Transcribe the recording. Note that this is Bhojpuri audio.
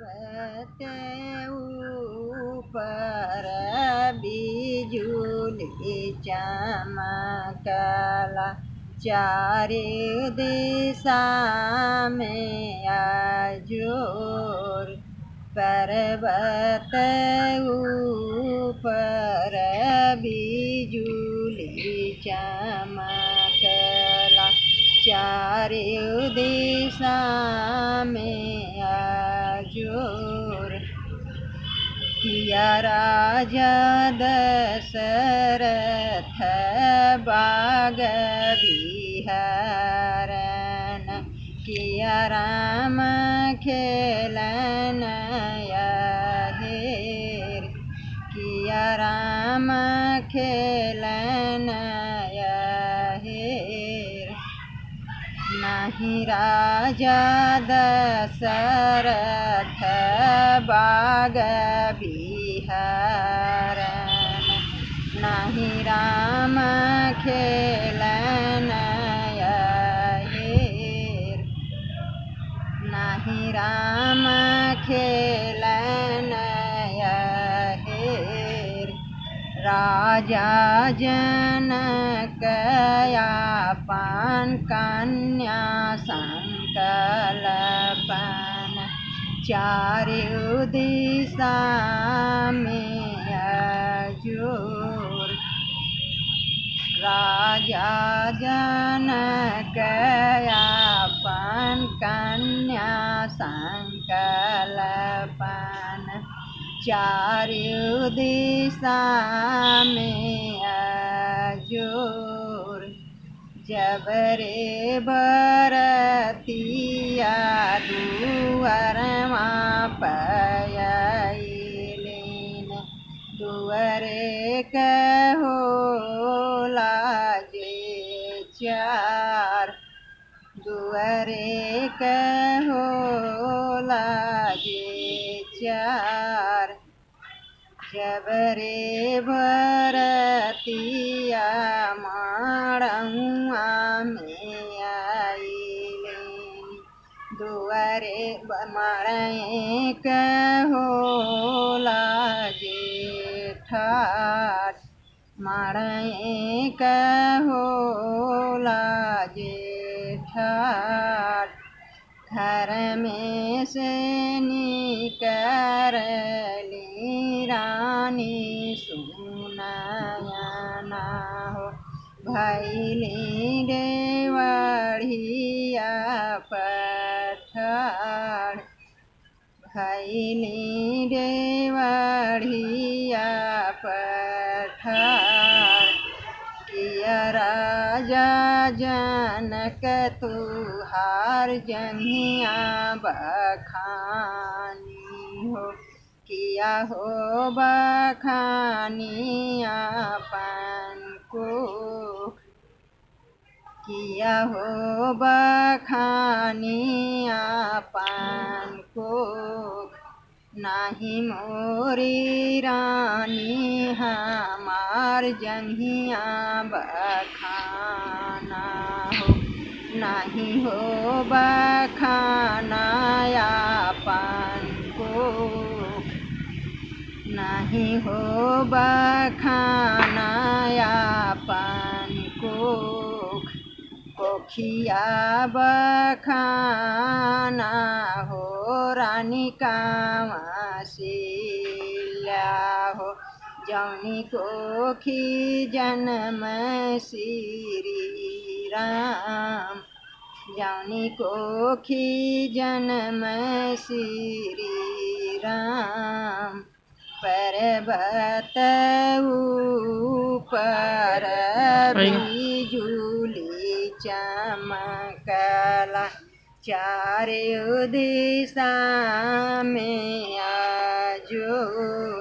पर्वत ऊपर बिजुली चमकला, चारे दिशा में अजोर। पर्वत ऊपर बिजुली चमकला, चारे दिशा में अजोर। किया राजा दशरथ बाग विहरण, किया राम खेलन हेर, किया राम खेलन हेर। नहीं राजा दशरथ बाग विहरण, नहीं राम खेलन हेर, नहीं राम खेलन हेर। राजा जनक आपन कन्या संकल्पन, चारों दिशा में अजोर। राजा जनक आपन कन्या संकल्पन, चारों दिशा में अजोर। जब रे बरतिया दुअरमा पयलीन, दुअरे कहोला जे चार, दुअरे कहोला जे चार। जब रे बरतिया माड़ुआ में आइलीन, दुअरे माड़े कहोला जे ठाठ, माड़े कहोला जे ठाठ। घर में से निकली रानी सुनयना हो, भैली देवढ़िया पठार, भैली देवढ़िया पठार। किया राजा जनक तुहार जंघिया बखानी हो, किया हो बखानी आपन कोख, किया हो बखानी आपन कोख। नाही मोरी रानी हमार जंघिया बखाना हो, नहीं हो बखाना आपन कोख, नहीं हो बखाना आपन कोख। कोखिया बखाना हो रानी कामसिल्या हो, जौनी कोखी जन्म श्री राम, जौनी कोखी जन्म श्री राम। पर्वत ऊपर बिजुली चमकला, चारों दिशा में अजोर।